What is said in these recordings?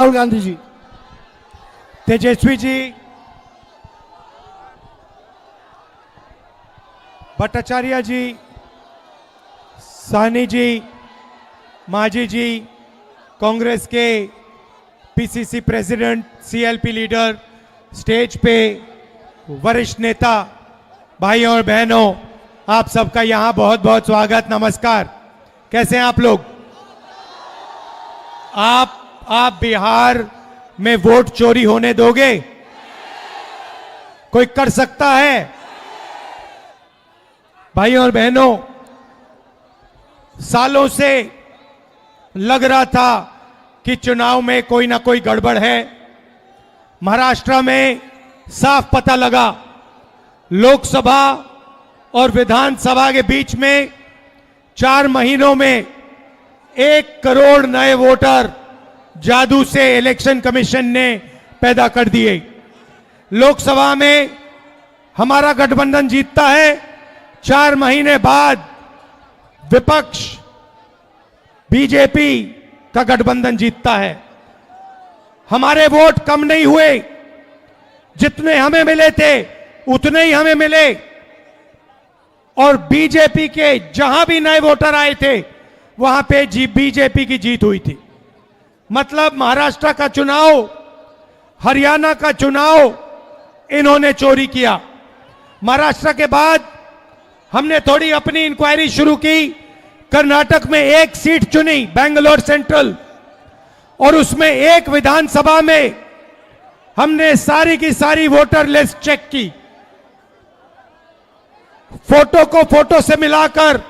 राहुल गांधी जी, तेजस्वी जी, भट्टाचार्य जी, साहनी जी, मांझी जी, कांग्रेस के PCC president, CLP leader, stage पे वरिष्ठ नेता, भाइयों और बहनों, आप सबका यहां बहुत बहुत स्वागत, नमस्कार। कैसे हैं आप लोग? आप बिहार में वोट चोरी होने दोगे? कोई कर सकता है? भाइयों और बहनों, सालों से लग रहा था कि चुनाव में कोई ना कोई गड़बड़ है। महाराष्ट्र में साफ पता लगा, लोकसभा और विधानसभा के बीच में 4 महीनों में 1 करोड़ नए वोटर जादू से इलेक्शन कमीशन ने पैदा कर दिए। लोकसभा में हमारा गठबंधन जीतता है, 4 महीने बाद विपक्ष बीजेपी का गठबंधन जीतता है। हमारे वोट कम नहीं हुए, जितने हमें मिले थे उतने ही हमें मिले, और बीजेपी के जहां भी नए वोटर आए थे वहां पे बीजेपी की जीत हुई थी। मतलब महाराष्ट्र का चुनाव, हरियाणा का चुनाव इन्होंने चोरी किया। महाराष्ट्र के बाद हमने थोड़ी अपनी इंक्वायरी शुरू की, कर्नाटक में 1 सीट चुनी, बेंगलोर सेंट्रल, और उसमें 1 विधानसभा में हमने सारी की सारी वोटर लिस्ट चेक की, फोटो को फोटो से मिलाकर,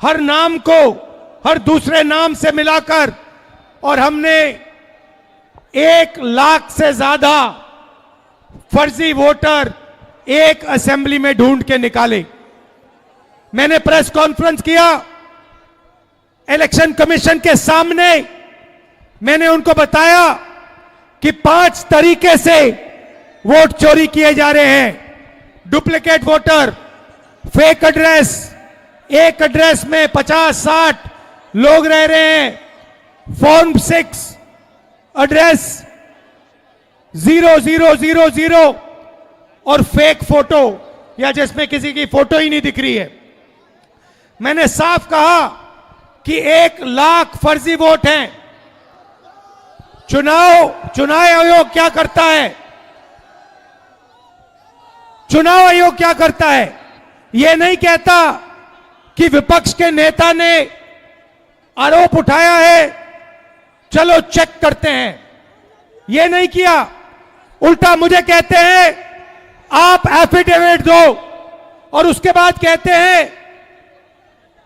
हर नाम को हर दूसरे नाम से मिलाकर, और हमने 1 लाख से ज्यादा फर्जी वोटर एक असेंबली में ढूंढ के निकाले। मैंने प्रेस कॉन्फ्रेंस किया इलेक्शन कमीशन के सामने, मैंने उनको बताया कि 5 तरीके से वोट चोरी किए जा रहे हैं। डुप्लीकेट वोटर, फेक एड्रेस, एक एड्रेस में 50-60 लोग रह रहे हैं, फॉर्म 6 एड्रेस 0000, और फेक फोटो या जिसमें किसी की फोटो ही नहीं दिख रही है। मैंने साफ कहा कि 1 लाख फर्जी वोट हैं। चुनाव आयोग क्या करता है? चुनाव आयोग क्या करता है? यह नहीं कहता कि विपक्ष के नेता ने आरोप उठाया है, चलो चेक करते हैं। यह नहीं किया, उल्टा मुझे कहते हैं आप एफिडेविट दो, और उसके बाद कहते हैं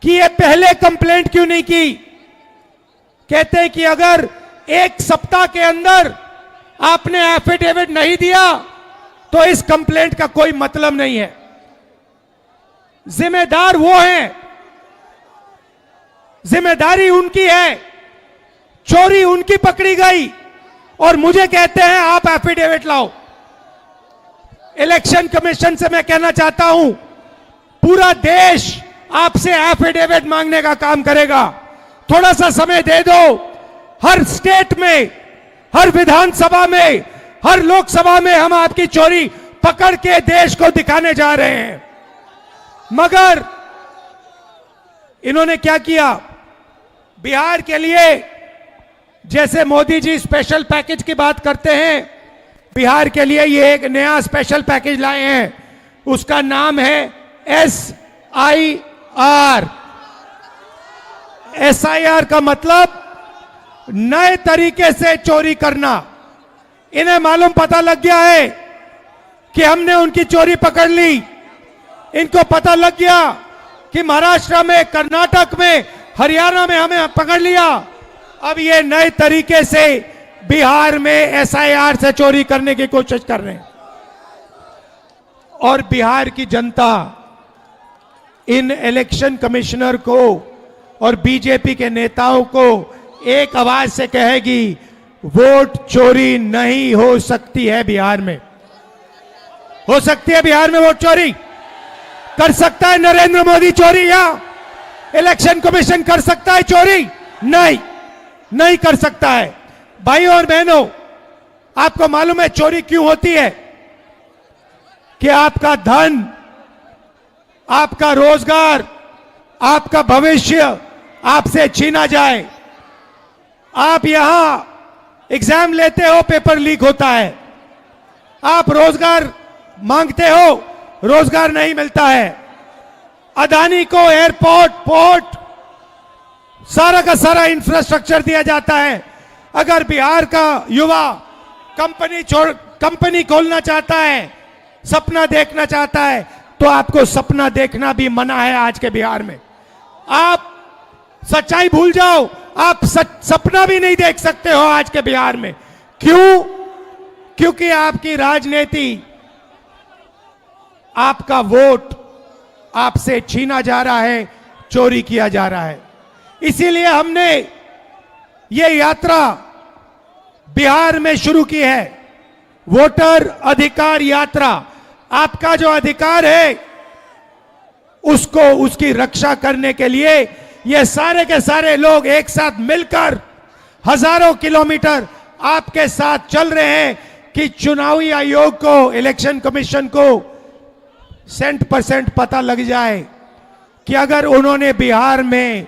कि ये पहले कंप्लेंट क्यों नहीं की। कहते हैं कि अगर 1 सप्ताह के अंदर आपने एफिडेविट नहीं दिया तो इस कंप्लेंट का कोई मतलब नहीं है। जिम्मेदार वो हैं, जिम्मेदारी उनकी है, चोरी उनकी पकड़ी गई, और मुझे कहते हैं आप एफिडेविट लाओ। इलेक्शन कमीशन से मैं कहना चाहता हूं, पूरा देश आपसे एफिडेविट मांगने का काम करेगा। थोड़ा सा समय दे दो। हर स्टेट में, हर विधानसभा में, हर लोकसभा में हम आपकी चोरी पकड़ के देश को दिखाने जा रहे हैं। मगर इन्होंने क्या किया? बिहार के लिए, जैसे मोदी जी स्पेशल पैकेज की बात करते हैं, बिहार के लिए ये एक नया स्पेशल पैकेज लाए हैं। उसका नाम है SIR। SIR का मतलब नए तरीके से चोरी करना। इन्हें मालूम पता लग गया है कि हमने उनकी चोरी पकड़ ली। इनको पता लग गया कि महाराष्ट्र में, कर्नाटक में, हरियाणा में हमें पकड़ लिया। अब ये नए तरीके से बिहार में SIR से चोरी करने की कोशिश कर रहे हैं। और बिहार की जनता इन इलेक्शन कमिश्नर को और बीजेपी के नेताओं को एक आवाज से कहेगी, वोट चोरी नहीं हो सकती है बिहार में। हो सकती है बिहार में वोट चोरी? कर सकता है नरेंद्र मोदी चोरी? या इलेक्शन कमीशन कर सकता है चोरी? नहीं, नहीं कर सकता है। भाइयों और बहनों, आपको मालूम है चोरी क्यों होती है? कि आपका धन, आपका रोजगार, आपका भविष्य आपसे छीना जाए। आप यहां एग्जाम लेते हो, पेपर लीक होता है। आप रोजगार मांगते हो, रोजगार नहीं मिलता है। अदानी को एयरपोर्ट, पोर्ट, सारा का सारा इंफ्रास्ट्रक्चर दिया जाता है। अगर बिहार का युवा कंपनी खोलना चाहता है, सपना देखना चाहता है, तो आपको सपना देखना भी मना है आज के बिहार में। आप सच्चाई भूल जाओ, आप सपना भी नहीं देख सकते हो आज के बिहार में। क्यों? क्योंकि आपकी राजनीति, आपका वोट आपसे छीना जा रहा है, चोरी किया जा रहा है। इसीलिए हमने ये यात्रा बिहार में शुरू की है, वोटर अधिकार यात्रा। आपका जो अधिकार है उसको, उसकी रक्षा करने के लिए ये सारे के सारे लोग एक साथ मिलकर हजारों किलोमीटर आपके साथ चल रहे हैं कि चुनावी आयोग को, इलेक्शन कमीशन को 100% पता लग जाए कि अगर उन्होंने बिहार में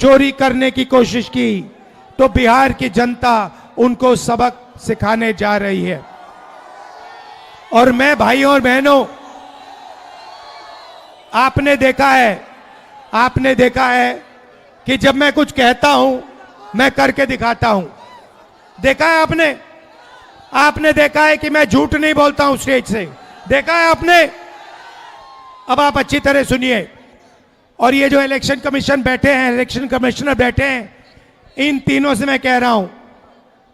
चोरी करने की कोशिश की तो बिहार की जनता उनको सबक सिखाने जा रही है। और मैं भाइयों और बहनों, आपने देखा है कि जब मैं कुछ कहता हूं, मैं करके दिखाता हूं। देखा है आपने देखा है कि मैं झूठ नहीं बोलता हूं स्टेज से। देखा है आपने? अब आप अच्छी तरह सुनिए। और ये जो इलेक्शन कमीशन बैठे हैं, इलेक्शन कमिश्नर बैठे हैं, इन तीनों से मैं कह रहा हूं,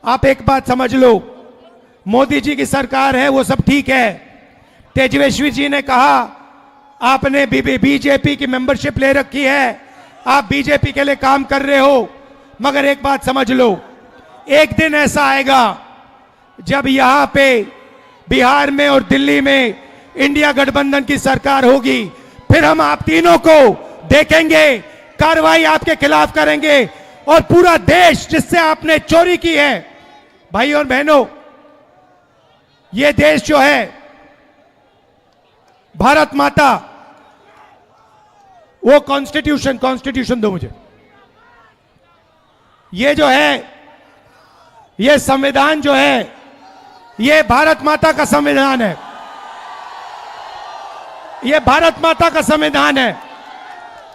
आप एक बात समझ लो, मोदी जी की सरकार है, वो सब ठीक है। तेजस्वी जी ने कहा आपने बीजेपी की मेंबरशिप ले रखी है, आप बीजेपी के लिए काम कर रहे हो। मगर एक बात समझ लो, एक दिन ऐसा आएगा जब यहां पे बिहार में और दिल्ली में इंडिया गठबंधन की सरकार होगी, फिर हम आप तीनों को देखेंगे, कार्रवाई आपके खिलाफ करेंगे। और पूरा देश जिससे आपने चोरी की है, भाइयों और बहनों, ये देश जो है, भारत माता, वो कॉन्स्टिट्यूशन दो मुझे। ये जो है, ये संविधान जो है, ये भारत माता का संविधान है। ये भारत माता का संविधान है।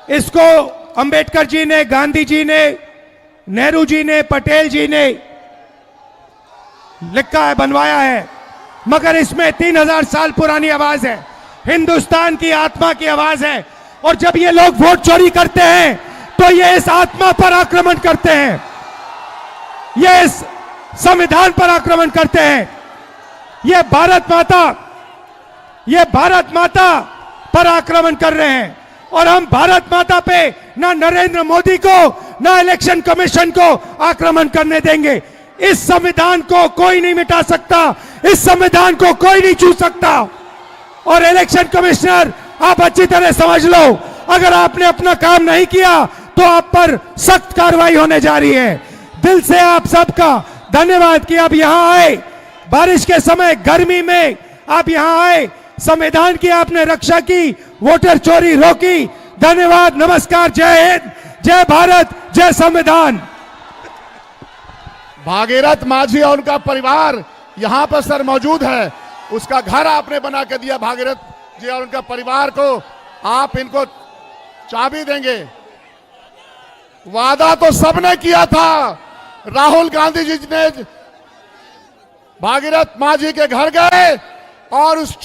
इसको अंबेडकर जी ने, गांधी जी ने, नेहरू जी ने, पटेल जी ने लिखा है, बनवाया है। मगर इसमें 3000 साल पुरानी आवाज है, हिंदुस्तान की आत्मा की आवाज है। और जब ये लोग वोट चोरी करते हैं तो ये इस आत्मा पर आक्रमण करते हैं, ये इस संविधान पर आक्रमण करते हैं। ये भारत माता पर आक्रमण कर रहे हैं। और हम भारत माता पे ना नरेंद्र मोदी को, ना इलेक्शन कमीशन को आक्रमण करने देंगे। इस संविधान को कोई नहीं मिटा सकता, इस संविधान को कोई नहीं छू सकता। और इलेक्शन कमिश्नर, आप अच्छी तरह समझ लो, अगर आपने अपना काम नहीं किया तो आप पर सख्त कार्रवाई होने जा रही है। दिल से आप सबका धन्यवाद कि आप यहां आए, बारिश के समय, गर्मी में आप यहां आए, संविधान की आपने रक्षा की, वोटर चोरी रोकी। धन्यवाद, नमस्कार, जय हिंद, जय भारत, जय संविधान। भागीरथ माझी और उनका परिवार यहां पर सर मौजूद है। उसका घर आपने बना के दिया भागीरथ जी और उनका परिवार को। आप इनको चाबी देंगे। वादा तो सबने किया था। राहुल गांधी जी ने भागीरथ माझी के घर गए और उस